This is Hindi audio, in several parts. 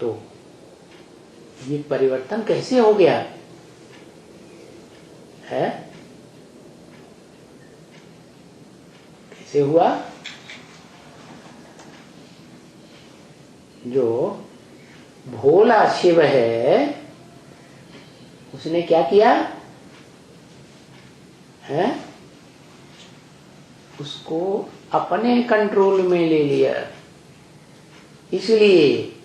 तो ये परिवर्तन कैसे हो गया है? कैसे हुआ? जो भोला शिव है उसने क्या किया है? उसको अपने कंट्रोल में ले लिया। इसलिए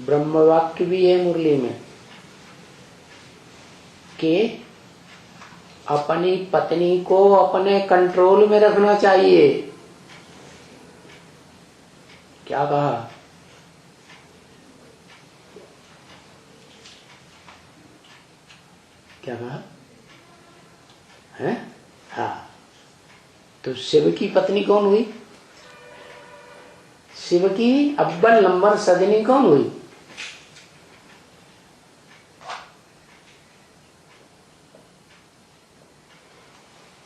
ब्रह्म वाक्य भी है मुरली में कि अपनी पत्नी को अपने कंट्रोल में रखना चाहिए। क्या कहा? क्या कहा है? हाँ, तो शिव की पत्नी कौन हुई? शिव की अव्वल नंबर सजनी कौन हुई?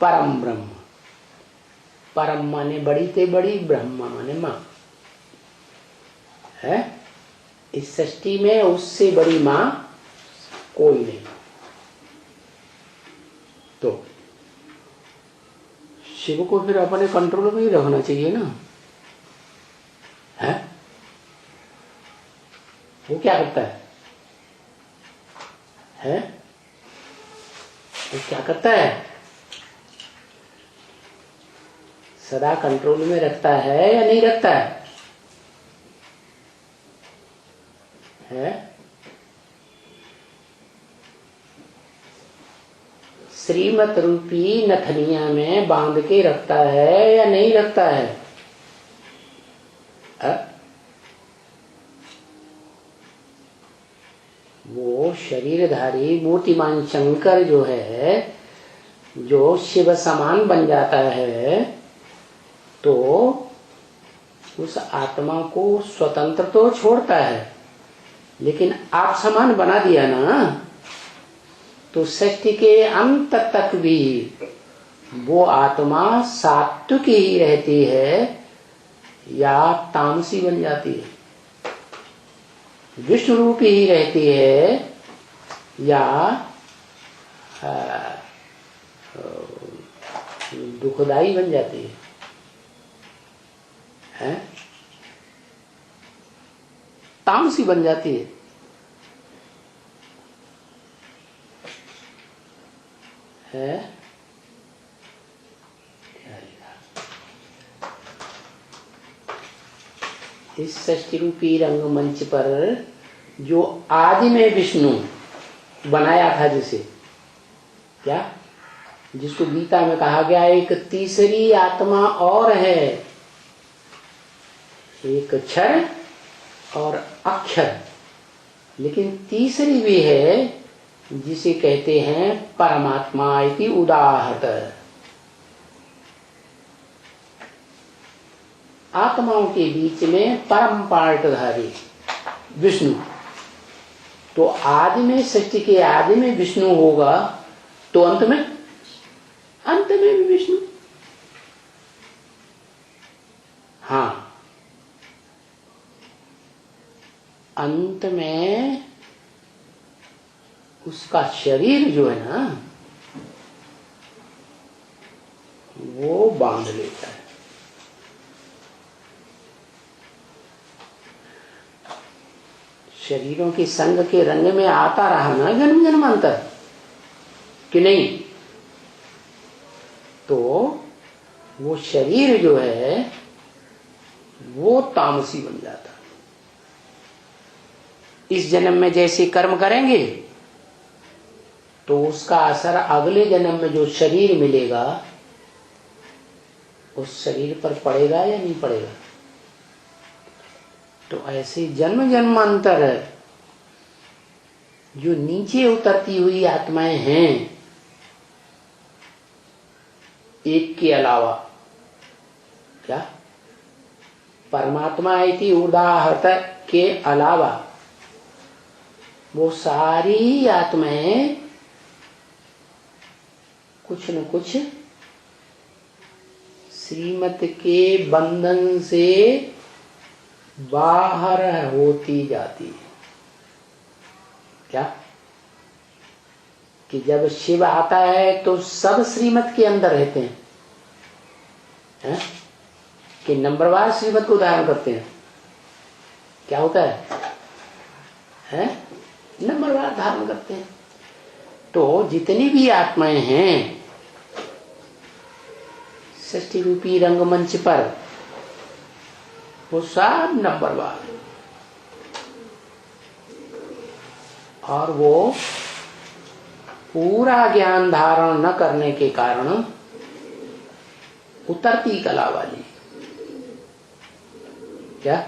परम ब्रह्म। परम माने बड़ी ते बड़ी, ब्रह्म माने मां है। इस सृष्टि में उससे बड़ी मां कोई नहीं। तो शिव को फिर अपने कंट्रोल में ही रखना चाहिए ना है? वो क्या करता है? वो क्या करता है? सदा कंट्रोल में रखता है या नहीं रखता है? श्रीमत रूपी नथनिया में बांध के रखता है या नहीं रखता है? वो शरीरधारी मूर्तिमान शंकर जो है, जो शिव समान बन जाता है, तो उस आत्मा को स्वतंत्र तो छोड़ता है, लेकिन आप समान बना दिया ना, तो सृष्टि के अंत तक भी वो आत्मा सात्विक ही रहती है या तामसी बन जाती है, विष्णु रूपी ही रहती है या दुखदाई बन जाती है? तामसी बन जाती है? इस सृष्टि रूपी रंगमंच पर जो आदि में विष्णु बनाया था, जिसे क्या, जिसको गीता में कहा गया एक तीसरी आत्मा और है, एक क्षर और अक्षर, लेकिन तीसरी भी है जिसे कहते हैं परमात्मा इति उदाहत। आत्माओं के बीच में परम पार्टधारी विष्णु। तो आदि में, सृष्टि के आदि में विष्णु होगा, तो अंत में भी विष्णु। हाँ, अंत में उसका शरीर जो है ना, वो बांध लेता है। शरीरों के संग के रंग में आता रहा ना जन्म जन्मांतर कि नहीं, तो वो शरीर जो है वो तामसी बन जाता। इस जन्म में जैसे कर्म करेंगे तो उसका असर अगले जन्म में जो शरीर मिलेगा उस शरीर पर पड़ेगा या नहीं पड़ेगा। तो ऐसे जन्म जन्मांतर जो नीचे उतरती हुई आत्माएं हैं, एक के अलावा, क्या, परमात्मा इति उदाहत के अलावा वो सारी आत्माएं कुछ न कुछ श्रीमत के बंधन से बाहर होती जाती है। क्या कि जब शिव आता है तो सब श्रीमत के अंदर रहते हैं, कि नंबरवार श्रीमत को धारण करते हैं। क्या होता है? नंबरवार धारण करते हैं। तो जितनी भी आत्माएं हैं सृष्टि रूपी रंगमंच पर, वो सब नंबरवार, और वो पूरा ज्ञान धारण न करने के कारण उतरती कला वाली। क्या?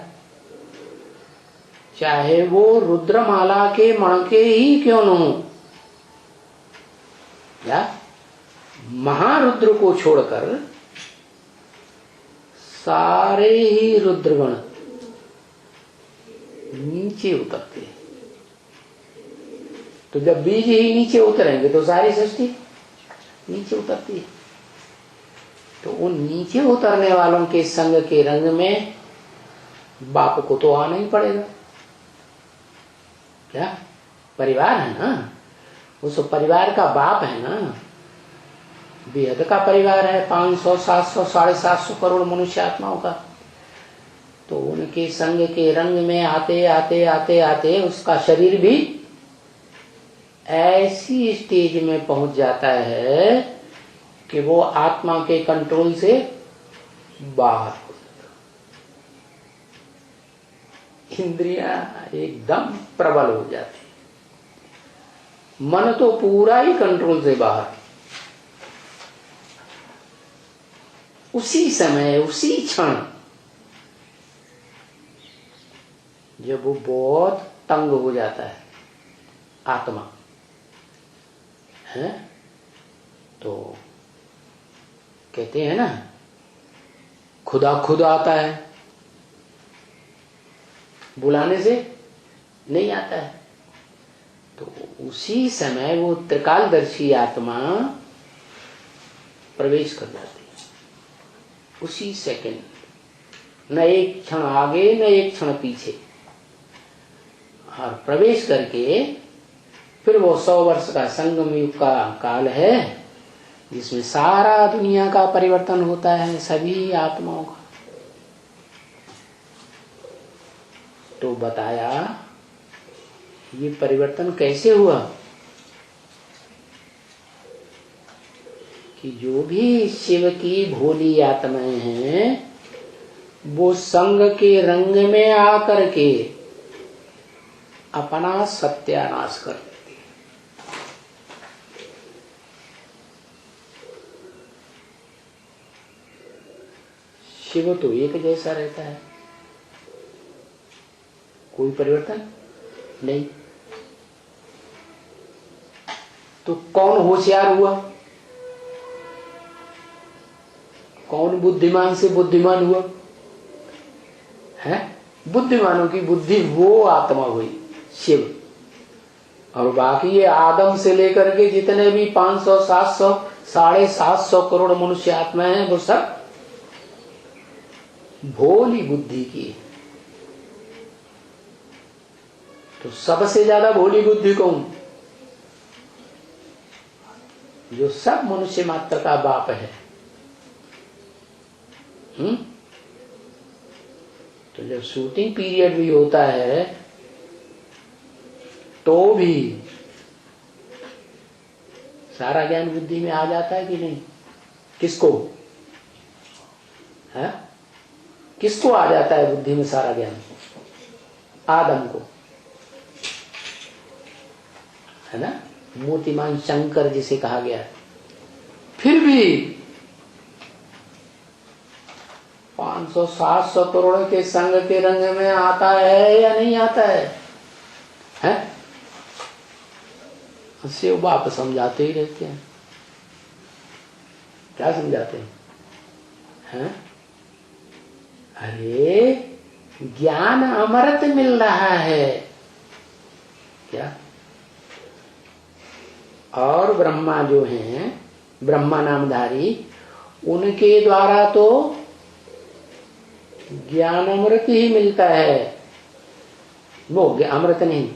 चाहे वो रुद्रमाला के मणके ही क्यों न हो, या महारुद्र को छोड़कर सारे ही रुद्रगण नीचे उतरते हैं। तो जब बीज ही नीचे उतरेंगे तो सारी सृष्टि नीचे उतरती है। तो उन नीचे उतरने वालों के संग के रंग में बाप को तो आना ही पड़ेगा। क्या? परिवार है ना, उस परिवार का बाप है ना, बेहद का परिवार है, 500, 700, 750 करोड़ मनुष्य आत्माओं का। तो उनके संग के रंग में आते आते आते आते उसका शरीर भी ऐसी स्टेज में पहुंच जाता है कि वो आत्मा के कंट्रोल से बाहर हो जाता। इंद्रियां एकदम प्रबल हो जाती, मन तो पूरा ही कंट्रोल से बाहर। उसी समय, उसी क्षण जब वो बहुत तंग हो जाता है आत्मा है, तो कहते हैं ना, खुदा खुद आता है, बुलाने से नहीं आता है। तो उसी समय वो त्रिकालदर्शी आत्मा प्रवेश कर जाती है, उसी सेकंड, न एक क्षण आगे न एक क्षण पीछे, और प्रवेश करके फिर वो 100 वर्ष का संगम युग का काल है जिसमें सारा दुनिया का परिवर्तन होता है, सभी आत्माओं का। तो बताया ये परिवर्तन कैसे हुआ कि जो भी शिव की भोली आत्माएं हैं वो संग के रंग में आकर के अपना सत्यानाश कर देती। शिव तो एक जैसा रहता है, कोई परिवर्तन नहीं। तो कौन होशियार हुआ, कौन बुद्धिमान से बुद्धिमान हुआ है? बुद्धिमानों की बुद्धि वो आत्मा हुई शिव, और बाकी ये आदम से लेकर के जितने भी 500, 700, 750 करोड़ मनुष्य आत्माएं हैं वो सब भोली बुद्धि की। तो सबसे ज्यादा भोली बुद्धि कौन? जो सब मनुष्य मात्र का बाप है। तो जब शूटिंग पीरियड भी होता है तो भी सारा ज्ञान बुद्धि में आ जाता है कि नहीं? किसको है? किसको आ जाता है बुद्धि में सारा ज्ञान? आदम को, है ना? मूर्तिमान शंकर जिसे कहा गया है। फिर भी 500, 700 करोड़ के संग के रंग में आता है या नहीं आता है? हैं? शिव बाप समझाते ही रहते हैं। क्या समझाते हैं? हैं? अरे ज्ञान अमृत मिल रहा है क्या? और ब्रह्मा जो हैं, ब्रह्मा नामधारी, उनके द्वारा तो ज्ञान अमृत ही मिलता है, वो अमृत नहीं,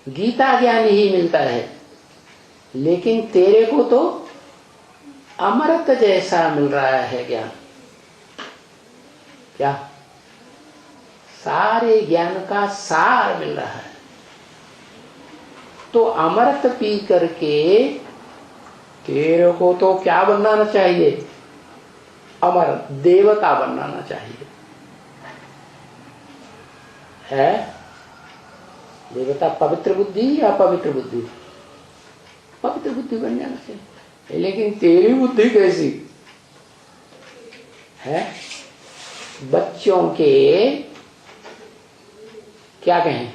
गीता ज्ञान ही मिलता है, लेकिन तेरे को तो अमृत जैसा मिल रहा है ज्ञान। क्या? सारे ज्ञान का सार मिल रहा है। तो अमृत पी करके तेरे को तो क्या बनाना चाहिए? अमर देवता बनाना चाहिए। है देवता पवित्र बुद्धि या अपवित्र बुद्धि? पवित्र बुद्धि बन जाना चाहिए। लेकिन तेरी बुद्धि कैसी है? बच्चों के क्या कहें,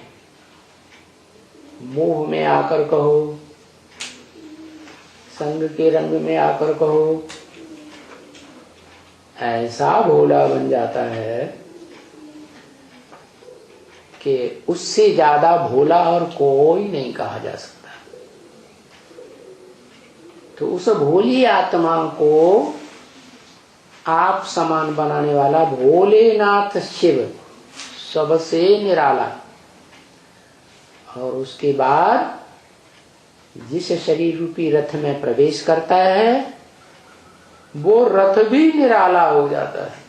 मोह में आकर कहो, संग के रंग में आकर कहो, ऐसा भोला बन जाता है कि उससे ज्यादा भोला और कोई नहीं कहा जा सकता। तो उस भोली आत्मा को आप समान बनाने वाला भोलेनाथ शिव सबसे निराला। और उसके बाद जिस शरीर रूपी रथ में प्रवेश करता है वो रथ भी निराला हो जाता है।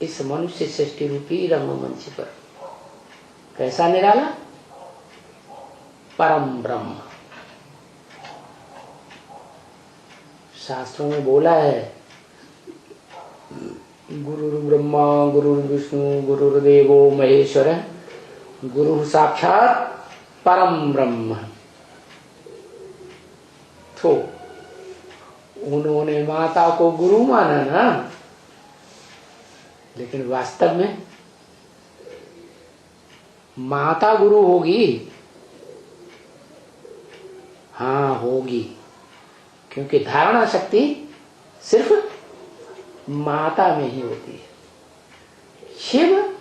इस मनुष्य सृष्टि रूपी रंगमंच पर कैसा निराला? परम ब्रह्म। शास्त्रों में बोला है, गुरुर् ब्रह्मा गुरुर्विष्णु गुरुर्देवो महेश्वर गुरु साक्षात परम ब्रह्म। तो उन्होंने माता को गुरु माना ना, लेकिन वास्तव में माता गुरु होगी? हाँ होगी, क्योंकि धारणा शक्ति सिर्फ माता में ही होती है। शिव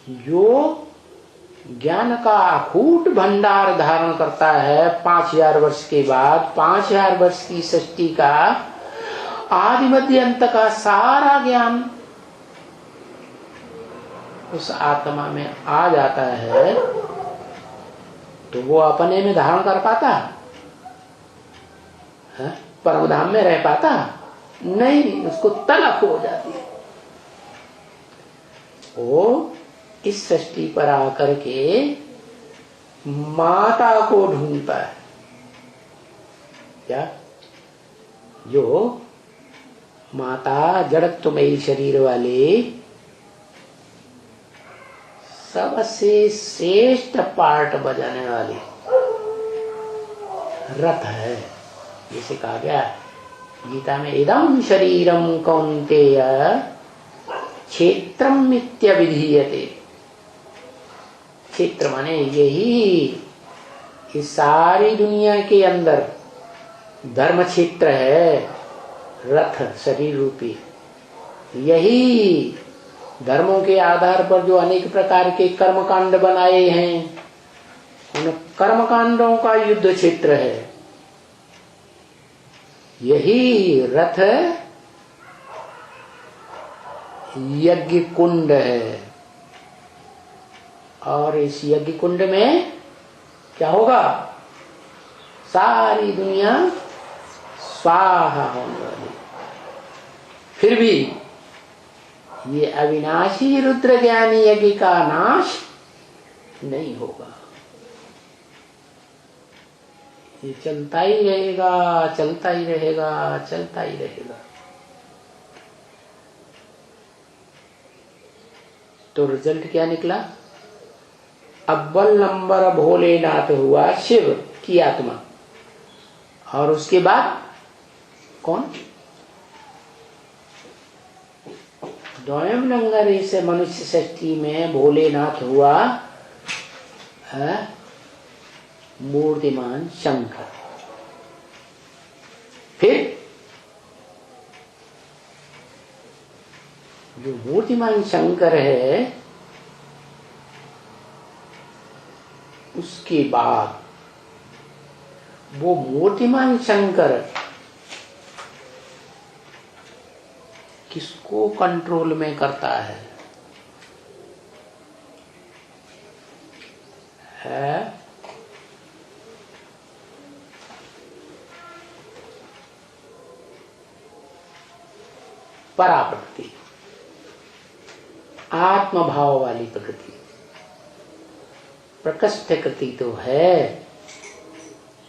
जो ज्ञान का अखूट भंडार धारण करता है 5000 वर्ष के बाद, 5000 वर्ष की सृष्टि का आदि मध्य अंत का सारा ज्ञान उस आत्मा में आ जाता है, तो वो अपने में धारण कर पाता है? परम धाम में रह पाता नहीं, उसको तलफ हो जाती है। वो इस सृष्टि पर आकर के माता को ढूंढता है। क्या? जो माता जड़त्वमयी शरीर वाले सबसे श्रेष्ठ पार्ट बजाने वाली रथ है। जैसे कहा गया गीता में, इदं शरीरम कौन्तेय क्षेत्रम इत्यभिधीयते। क्षेत्र माने यही, इस सारी दुनिया के अंदर धर्म क्षेत्र है, रथ शरीर रूपी। यही धर्मों के आधार पर जो अनेक प्रकार के कर्मकांड बनाए हैं, उन कर्मकांडों का युद्ध क्षेत्र है। यही रथ यज्ञ कुंड है। और इस यज्ञ कुंड में क्या होगा? सारी दुनिया स्वाहा होने वाली। फिर भी ये अविनाशी रुद्र ज्ञानी यज्ञ का नाश नहीं होगा। ये चलता ही रहेगा, चलता ही रहेगा, चलता ही रहेगा। तो रिजल्ट क्या निकला? अव्वल नंबर भोलेनाथ हुआ शिव की आत्मा, और उसके बाद कौन? द्वयम नंबर से मनुष्य सृष्टि में भोलेनाथ हुआ है मूर्तिमान शंकर। फिर जो मूर्तिमान शंकर है, उसके बाद वो मूर्तिमान शंकर किसको कंट्रोल में करता है? परा प्रकृति, आत्म भाव वाली प्रकृति। प्रकृष्ट प्रकृति तो है,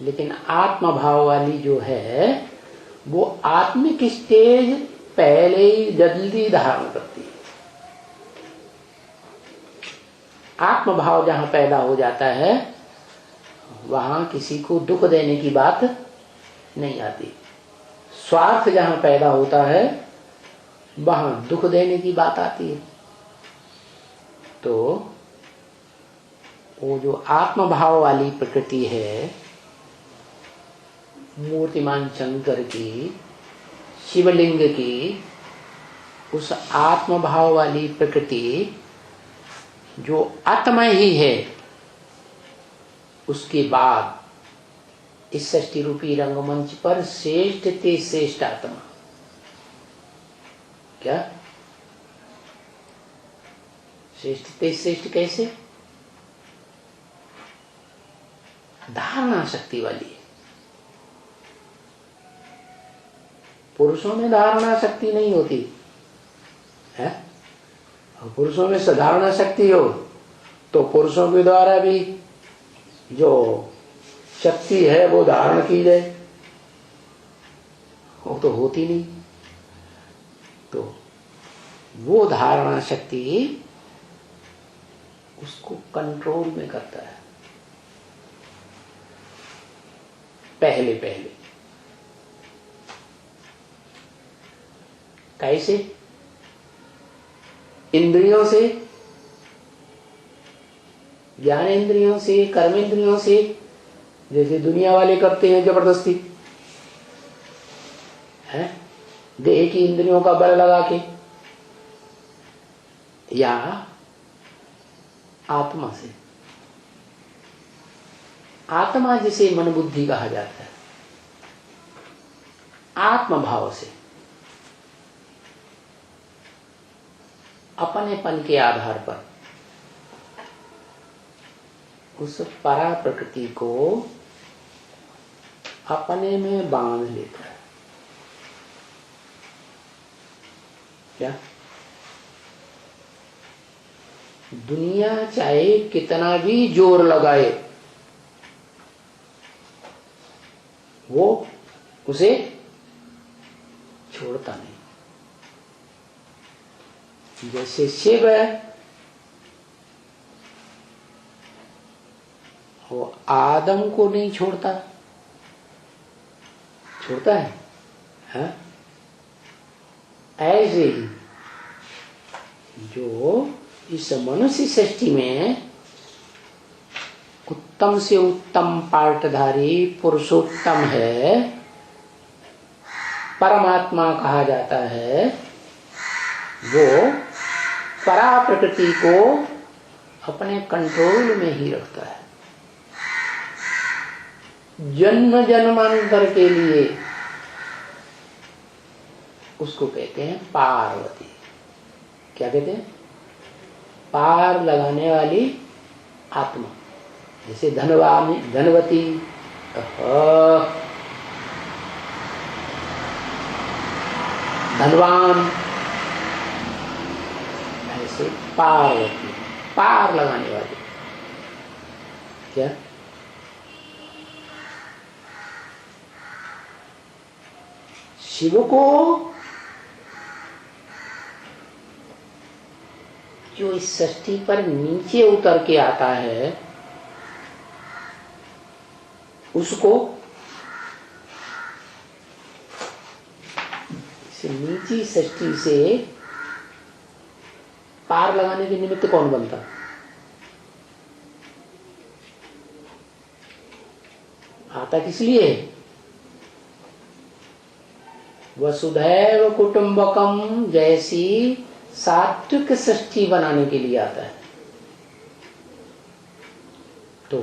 लेकिन आत्म भाव वाली जो है वो आत्मिक स्टेज पहले ही जल्दी धारण करती है। आत्म भाव जहां पैदा हो जाता है वहां किसी को दुख देने की बात नहीं आती। स्वार्थ जहां पैदा होता है वहां दुख देने की बात आती है। तो वो जो आत्म भाव वाली प्रकृति है, मूर्तिमान शंकर की, शिवलिंग की, उस आत्म भाव वाली प्रकृति जो आत्मा ही है, उसके बाद इस सृष्टि रूपी रंगमंच पर श्रेष्ठ ते श्रेष्ठ आत्मा। क्या श्रेष्ठ ते श्रेष्ठ? कैसे? धारणा शक्ति वाली है। पुरुषों में धारणा शक्ति नहीं होती है। पुरुषों में साधारण शक्ति हो तो पुरुषों के द्वारा भी जो शक्ति है वो धारण की जाए, वो तो होती नहीं। तो वो धारणा शक्ति उसको कंट्रोल में करता है पहले पहले। कैसे? इंद्रियों से, ज्ञान इंद्रियों से, कर्म इंद्रियों से, जैसे दुनिया वाले करते हैं जबरदस्ती है, देह की इंद्रियों का बल लगा के, या आत्मा से। आत्मा जिसे मन बुद्धि कहा जाता है, आत्म भाव से अपनेपन के आधार पर उस परा प्रकृति को अपने में बांध लेता है। क्या? दुनिया चाहे कितना भी जोर लगाए वो उसे छोड़ता नहीं। जैसे शिव है, वो आदम को नहीं छोड़ता, छोड़ता है, हाँ? ऐसे ही जो इस मनुष्य सृष्टि में उत्तम से उत्तम पार्टधारी पुरुषोत्तम है, परमात्मा कहा जाता है, वो परा प्रकृति को अपने कंट्रोल में ही रखता है। जन्म जन्मांतर के लिए उसको कहते हैं पार्वती। क्या कहते हैं? पार लगाने वाली आत्मा। जैसे धनवती, धनवान, ऐसे पार्वती, पार लगाने वाली। क्या? शिव को जो इस सृष्टि पर नीचे उतर के आता है, उसको इस नीची सृष्टि से पार लगाने के निमित्त कौन बनता? आता किस लिए? वसुधैव कुटुंबकम जैसी सात्विक सृष्टि बनाने के लिए आता है। तो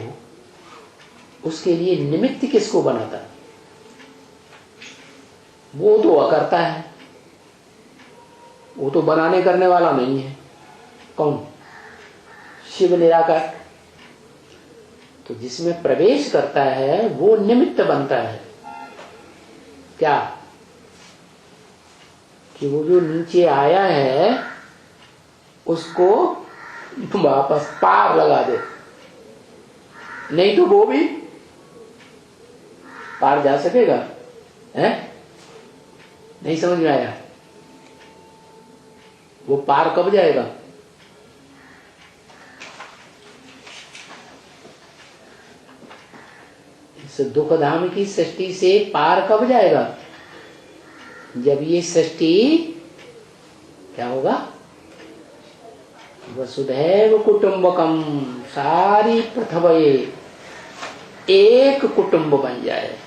उसके लिए निमित्त किसको बनाता है? वो दुआ करता है। वो तो बनाने करने वाला नहीं है। कौन? शिव निराकार। तो जिसमें प्रवेश करता है वो निमित्त बनता है। क्या? कि वो जो नीचे आया है उसको वापस पार लगा दे, नहीं तो वो भी पार जा सकेगा? है? नहीं समझ में आया? वो पार कब जाएगा? इस दुख धाम की सृष्टि से पार कब जाएगा? जब ये सृष्टि क्या होगा? वसुधैव कुटुंबकम, सारी पृथ्वी एक कुटुंब बन जाए,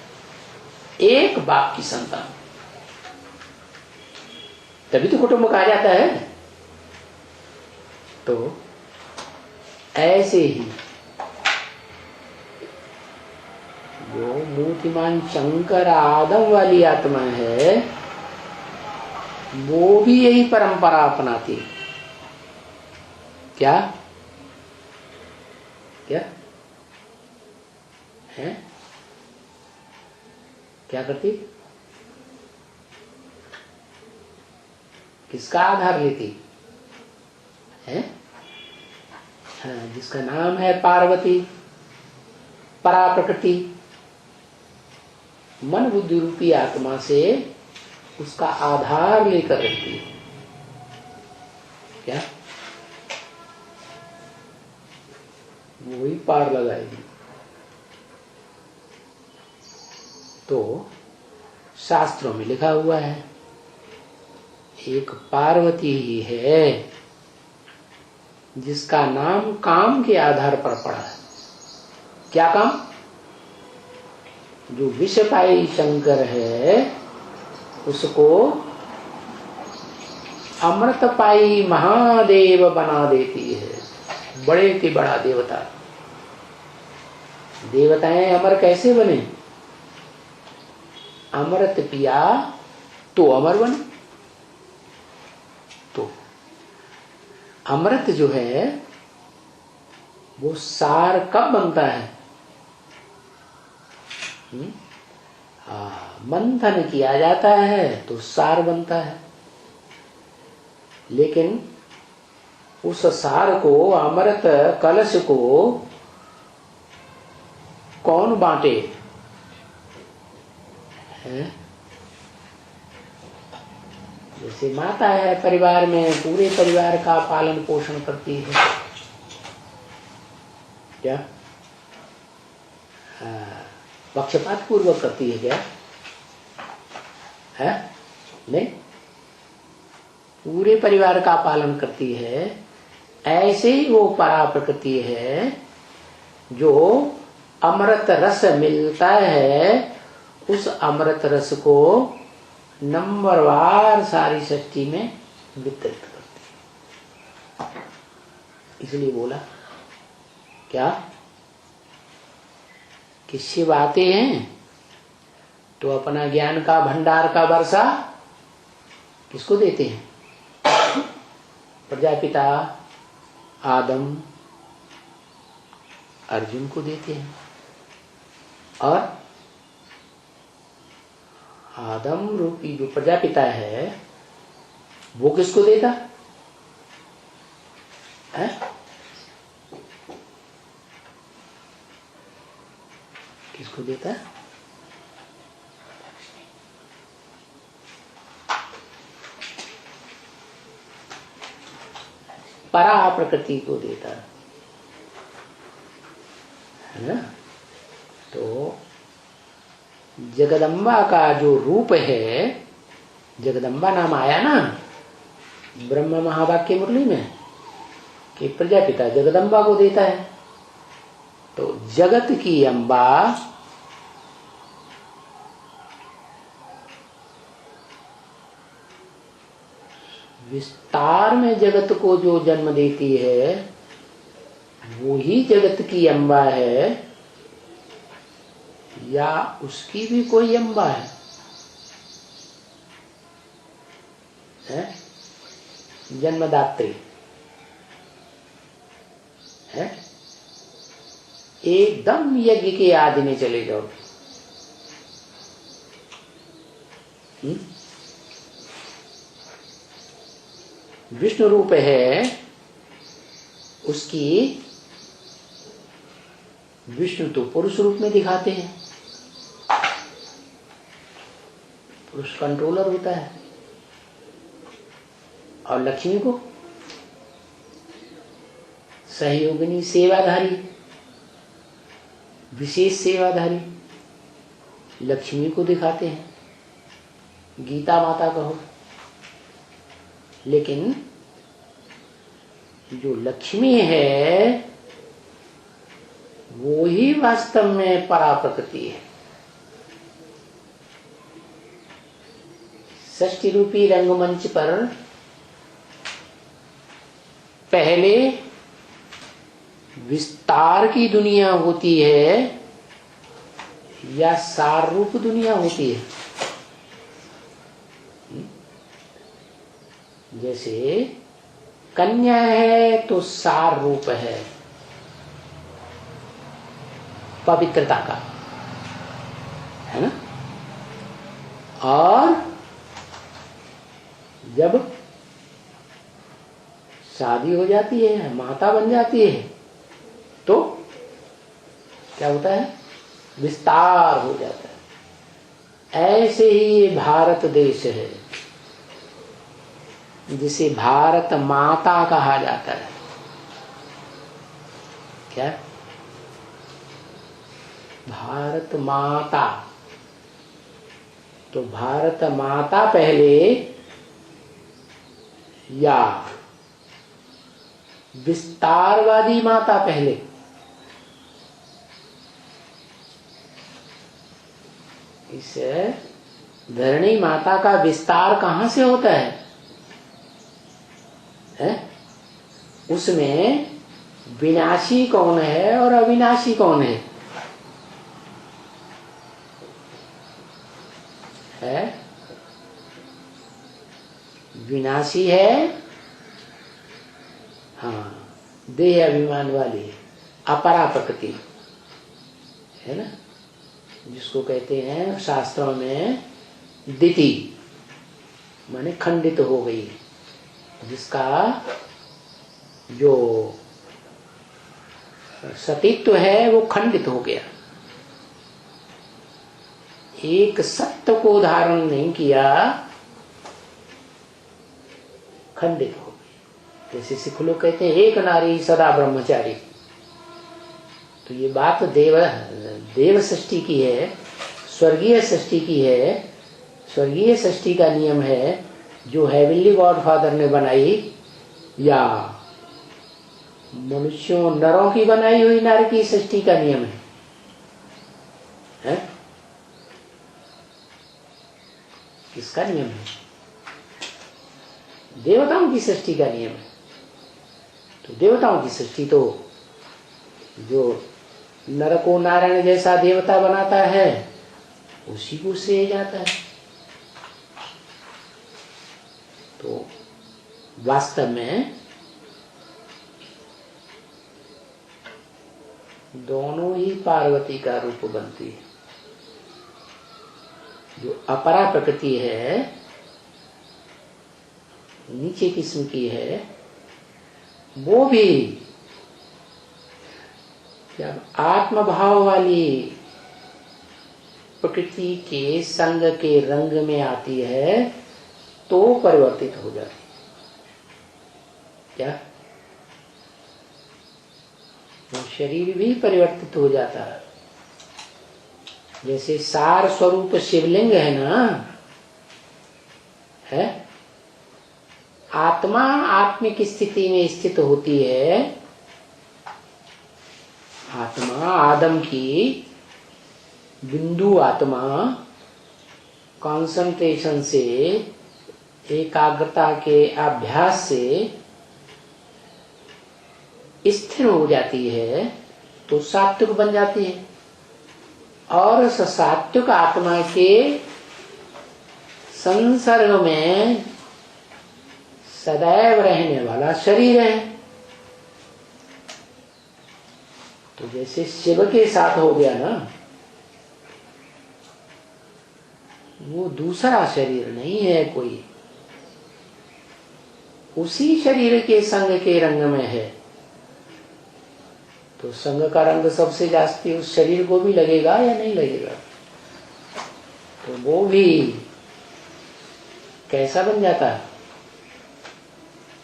एक बाप की संतान। तभी तो कुटुंब कहा जाता है। तो ऐसे ही जो मूर्तिमान शंकर आदम वाली आत्मा है वो भी यही परंपरा अपनाती है। क्या? क्या है? क्या करती? किसका आधार लेती है? हाँ, जिसका नाम है पार्वती, परा प्रकृति, मन बुद्धि रूपी आत्मा से उसका आधार लेकर रहती है। क्या? वही पार लगाएगी। तो शास्त्रों में लिखा हुआ है एक पार्वती ही है जिसका नाम काम के आधार पर पड़ा है। क्या काम? जो विषपाई शंकर है उसको अमृतपाई महादेव बना देती है। बड़े के बड़ा देवता। देवताएं अमर कैसे बने? अमृत पिया तो अमर बने। तो अमृत जो है वो सार कब बनता है? मंथन किया जाता है तो सार बनता है। लेकिन उस सार को, अमृत कलश को कौन बांटे? है? जैसे माता है परिवार में, पूरे परिवार का पालन पोषण करती है। क्या? पक्षपात पूर्वक करती है क्या? है? नहीं, पूरे परिवार का पालन करती है। ऐसे ही वो परा प्रकृति है जो अमृत रस मिलता है, उस अमृत रस को नंबरवार सारी सृष्टि में वितरित करती है। इसलिए बोला क्या कि शिव आते हैं तो अपना ज्ञान का भंडार का वर्षा किसको देते हैं? प्रजापिता आदम अर्जुन को देते हैं। और आदम रूपी जो प्रजापिता है वो किसको देता है? किसको देता है? परा प्रकृति को देता है ना। तो जगदम्बा का जो रूप है, जगदम्बा नाम आया ना ब्रह्म महावाक्य मुरली में कि प्रजापिता जगदम्बा को देता है। तो जगत की अम्बा विस्तार में जगत को जो जन्म देती है वो ही जगत की अम्बा है या उसकी भी कोई अम्बा है? जन्मदात्री है, एकदम यज्ञ के आदि में चले जाओ। विष्णु रूप है, उसकी विष्णु तो पुरुष रूप में दिखाते हैं, पुरुष कंट्रोलर होता है, और लक्ष्मी को सहयोगिनी सेवाधारी, विशेष सेवाधारी लक्ष्मी को दिखाते हैं, गीता माता कहो। लेकिन जो लक्ष्मी है वो ही वास्तव में परा प्रकृति है। षष्ठी रूपी रंगमंच पर पहले विस्तार की दुनिया होती है या सार रूप दुनिया होती है? जैसे कन्या है तो सार रूप है पवित्रता का, है ना। और जब शादी हो जाती है, माता बन जाती है, तो क्या होता है? विस्तार हो जाता है। ऐसे ही भारत देश है जिसे भारत माता कहा जाता है। क्या? भारत माता। तो भारत माता पहले या विस्तारवादी माता पहले? इस धरणी माता का विस्तार कहां से होता है? उसमें विनाशी कौन है और अविनाशी कौन है? विनाशी है, हाँ, देह अभिमान वाली अपरा प्रकृति है ना, जिसको कहते हैं शास्त्रों में दिति, माने खंडित हो गई, जिसका जो सतीत्व है वो खंडित हो गया, एक सत्य को धारण नहीं किया, खंडित हो गई। जैसे सिख लोग कहते हैं एक नारी सदा ब्रह्मचारी। तो ये बात देव सृष्टि की है, स्वर्गीय सृष्टि की है। स्वर्गीय सृष्टि का नियम है जो हेवनली गॉडफादर ने बनाई, या मनुष्यों नरों की बनाई हुई नर की सृष्टि का नियम है? किसका नियम है? देवताओं की सृष्टि का नियम है। तो देवताओं की सृष्टि तो जो नर को नारायण जैसा देवता बनाता है उसी को से जाता है। तो वास्तव में दोनों ही पार्वती का रूप बनती है। जो अपरा प्रकृति है, नीचे किस्म की है, वो भी जब आत्मभाव वाली प्रकृति के संग के रंग में आती है तो परिवर्तित हो जाती है। क्या? वो शरीर भी परिवर्तित हो जाता है। जैसे सार स्वरूप शिवलिंग है ना, है, आत्मा आत्मिक स्थिति में स्थित होती है। आत्मा आदम की बिंदु आत्मा कंसंट्रेशन से, एकाग्रता के अभ्यास से स्थिर हो जाती है तो सात्विक बन जाती है। और सात्विक आत्मा के संसर्ग में सदैव रहने वाला शरीर है। तो जैसे शिव के साथ हो गया ना, वो दूसरा शरीर नहीं है कोई, उसी शरीर के संग के रंग में है। तो संग का रंग सबसे जास्ती उस शरीर को भी लगेगा या नहीं लगेगा? तो वो भी कैसा बन जाता है?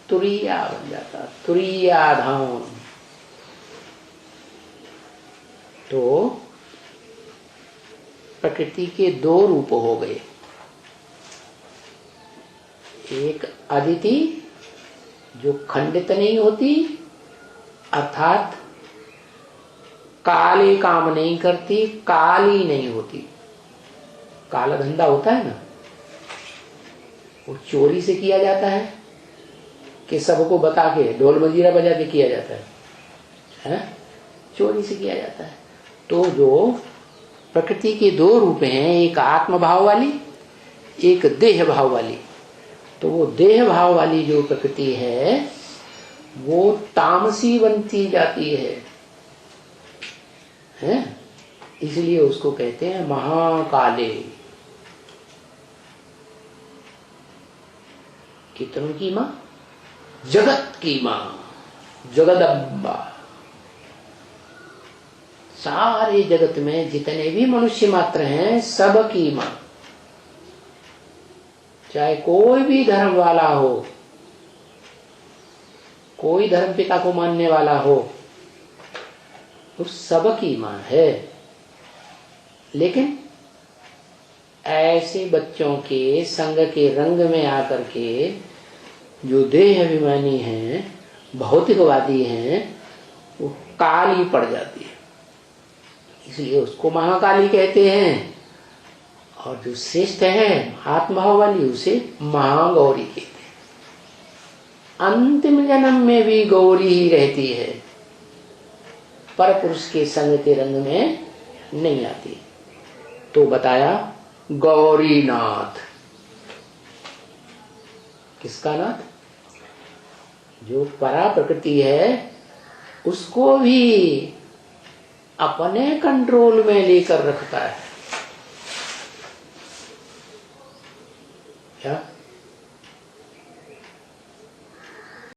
तुरीया बन जाता, तुरीया धाम। तो प्रकृति के दो रूप हो गए, एक अदिति जो खंडित नहीं होती, अर्थात काले काम नहीं करती, काली नहीं होती। काला धंधा होता है ना, वो चोरी से किया जाता है कि सबको बता के ढोल मजीरा बजा के किया जाता है? चोरी से किया जाता है। तो जो प्रकृति के दो रूप हैं, एक आत्म भाव वाली, एक देह भाव वाली। तो वो देह भाव वाली जो प्रकृति है वो तामसी बनती जाती है, इसलिए उसको कहते हैं महाकाले। कितनों की मां? जगत की मां, जगदम्बा। सारे जगत में जितने भी मनुष्य मात्र हैं, सब की मां। चाहे कोई भी धर्म वाला हो, कोई धर्म पिता को मानने वाला हो, तो सब की मां है। लेकिन ऐसे बच्चों के संग के रंग में आकर के जो देह अभिमानी हैं, भौतिकवादी हैं, वो काली पड़ जाती है, इसलिए उसको महाकाली कहते हैं। और जो श्रेष्ठ है आत्मभाव वाली, उसे महागौरी कहते हैं। अंतिम जन्म में भी गौरी ही रहती है, पर पुरुष के संग के रंग में नहीं आती। तो बताया गौरीनाथ। किसका नाथ? जो परा प्रकृति है उसको भी अपने कंट्रोल में लेकर रखता है। क्या?